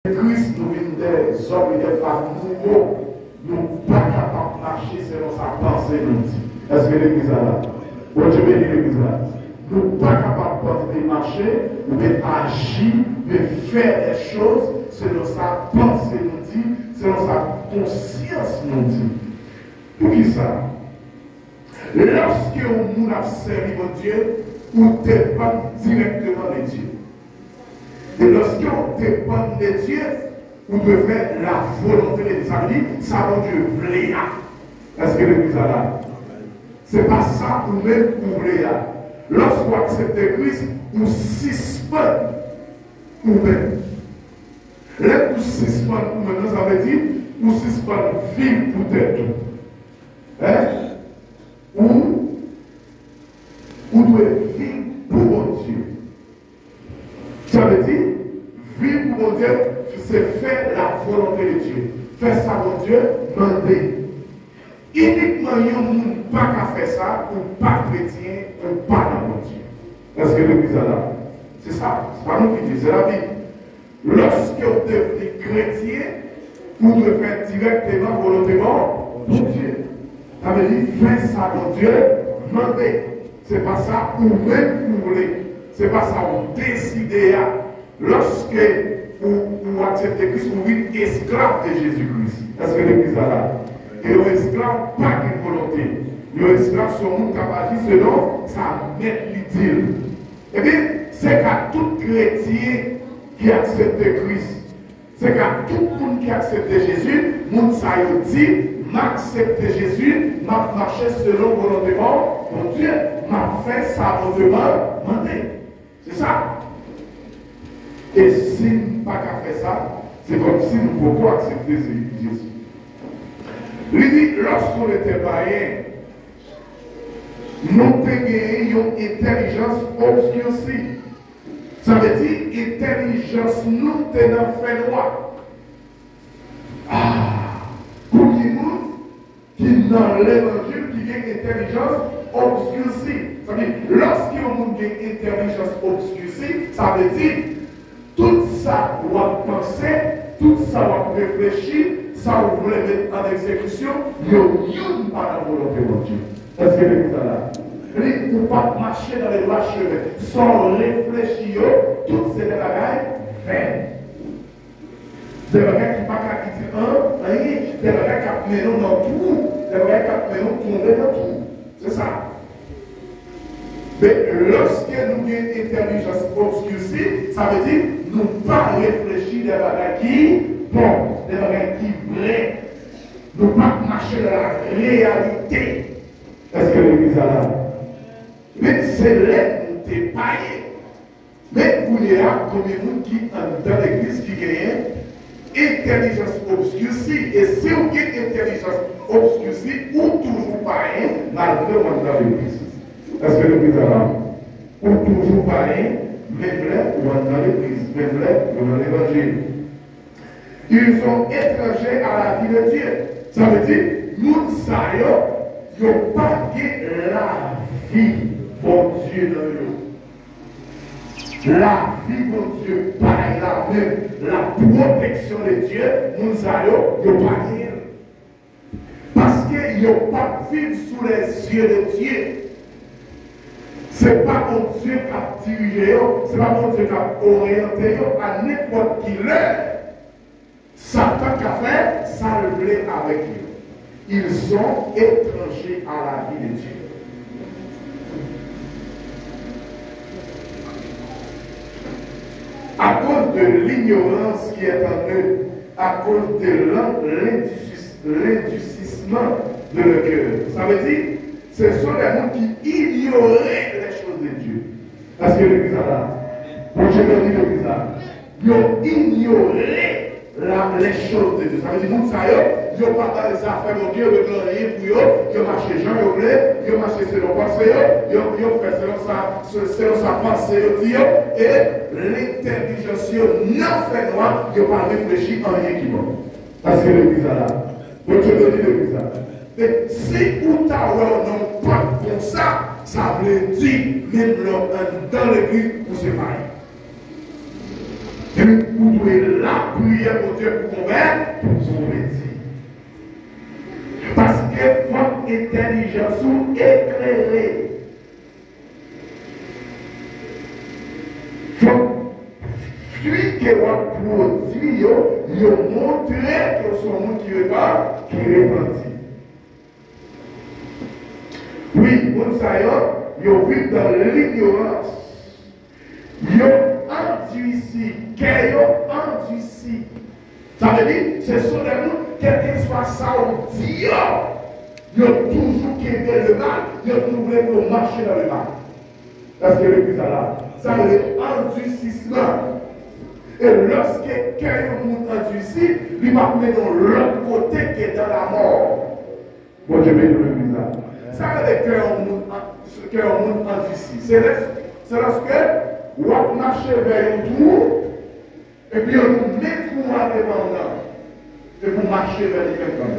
Christ, nous venons des hommes et des femmes nouveaux. Nous ne sommes pas capables de marcher selon sa pensée, nous dit. Est-ce que l'église est là? Bon Dieu bénit l'église là. Nous ne sommes pas capables de marcher, de agir, de faire des choses selon sa pensée, nous dit, selon sa conscience, nous dit. Pour qui ça? Lorsque nous avons servi mon Dieu, nous dépendons directement de Dieu. Et lorsqu'on dépend de Dieu, on doit faire la volonté de Dieu. Ça veut dire, ça mon Dieu voulait. Est-ce que l'église est là? Ce n'est pas ça ou même pour voulez. Lorsqu'on accepte Christ, on suspend ou même. Là, on suspend ou même, ça veut dire, on suspend vivre peut-être. Hein? Ou on doit vivre pour mon Dieu. Ça veut dire, vivre pour mon Dieu, c'est faire la volonté de Dieu. Faire ça pour Dieu, demander. Uniquement, il n'y a pas qu'à faire ça, ou pas chrétien, ou pas dans mon Dieu. Est-ce que l'église est là? C'est ça, c'est pas nous qui disons, c'est la Bible. Lorsque vous devenez chrétien, vous devez faire directement, volontairement, pour Dieu. Ça veut dire, faire ça pour Dieu, demander. C'est pas ça, ou même vous voulez. Ce n'est pas ça, vous décidez. Lorsque vous acceptez Christ, vous êtes esclave de Jésus-Christ. Est-ce que l'église est là? Et les esclaves, pas qu'une volonté. Les esclaves sont nous capables selon sa maître l'idée. Eh bien, c'est qu'à tout chrétien qui accepte Christ, c'est qu'à tout le monde qui accepte Jésus, nous savons dit, m'accepte Jésus, m'a marché selon volontément, mon Dieu, m'a fait sa volontément, demandé. C'est ça. Et si nous n'avons pas fait ça, c'est comme si nous ne pouvions pas accepter Jésus. Il dit, lorsqu'on était païens, nous avons une intelligence obscurcie. Ça veut dire, intelligence nous tenant fait noir. Pour les gens qui dans l'évangile, qui ont une intelligence obscurcie. Ça veut dire, lorsqu'il y a une intelligence obscurcie, ça veut dire, tout ça doit penser, tout ça doit réfléchir, ça vous voulez mettre en exécution, il n'y a pas la volonté de Dieu. Est-ce que l'église est là? Vous ne pouvez pas marcher dans les droits chemins sans réfléchir, toutes ces bagailles vaines. Des bagailles qui ne sont pas qu'à quitter des bagailles qui mènent dans tout, des bagailles qui mènent tomber dans tout. C'est ça. Mais lorsque nous avons une intelligence obscurcie, ça veut dire nous ne pas réfléchir des bagailles qui bon, des bagailles qui vraies. Nous ne pas marcher dans la réalité. Est-ce que l'église est là? Mais c'est là où tu es païen. Mais vous y a combien de monde qui dans l'église qui gagne intelligence obscurcie. Et si vous avez intelligence obscurcie, ou toujours païen, malgré dans l'église. Est-ce que l'église est là? Ou toujours païen, même là, ou dans l'église, même là, ou dans l'évangile. Ils sont étrangers à la vie de Dieu. Ça veut dire, nous savons, ils n'ont pas la vie pour Dieu dans eux. La vie pour Dieu, par la même, la protection de Dieu, nous savons, ils n'ont pas rien. Parce qu'ils n'ont pas vécu sous les yeux de Dieu. Ce n'est pas mon Dieu qui a dirigé, ce n'est pas mon Dieu qui a orienté à n'importe qui l'heure. Satan qui a fait, ça le voulait avec eux. Ils sont étrangers à la vie de Dieu. À cause de l'ignorance qui est en eux, à cause de l'indoucissement de leur cœur. Ça veut dire, ce sont les gens qui ignoraient les choses de Dieu. Parce que l'église est là. Quand je me dis l'église là, ils ont ignoré les choses de Dieu. Ça veut dire, nous savons, ils n'ont pas dans les affaires de Dieu, ils n'ont rien pour eux, ils ont marché Jean, ils ont marché selon pensée, ils ont fait selon sa pensée, et l'intelligence n'a fait noir, ils n'ont pas réfléchi en rien qui bon. Parce que l'église est là. Donc je me dis l'église là. Mais si vous n'avez pas comme ça, ça veut dire, même dans l'église, vous séparez. vous devez la prier pour Dieu pour convaincre, pour son métier. Parce que votre intelligence ou éclairée. Puis que votre produit, vous montrez que son monde qui repentit. Oui, vous savez, vous vivez dans l'ignorance. Vous endurci, vous endurci. Ça veut dire, ce sont des gens, quel que soit ça, on dit, ils ont toujours quitté le mal, ils ont toujours voulu marcher dans le mal. Parce que l'église là, ça veut dire endurcissement. Et lorsque quelqu'un monte endurci, il va mettre dans l'autre côté qui est dans la mort. Bon Dieu bénit l'église là. Ça veut dire qu'on monte endurci. C'est lorsque on va marcher vers un trou, et puis on nous met tout devant nous. Et pour marcher vers les quelqu'un.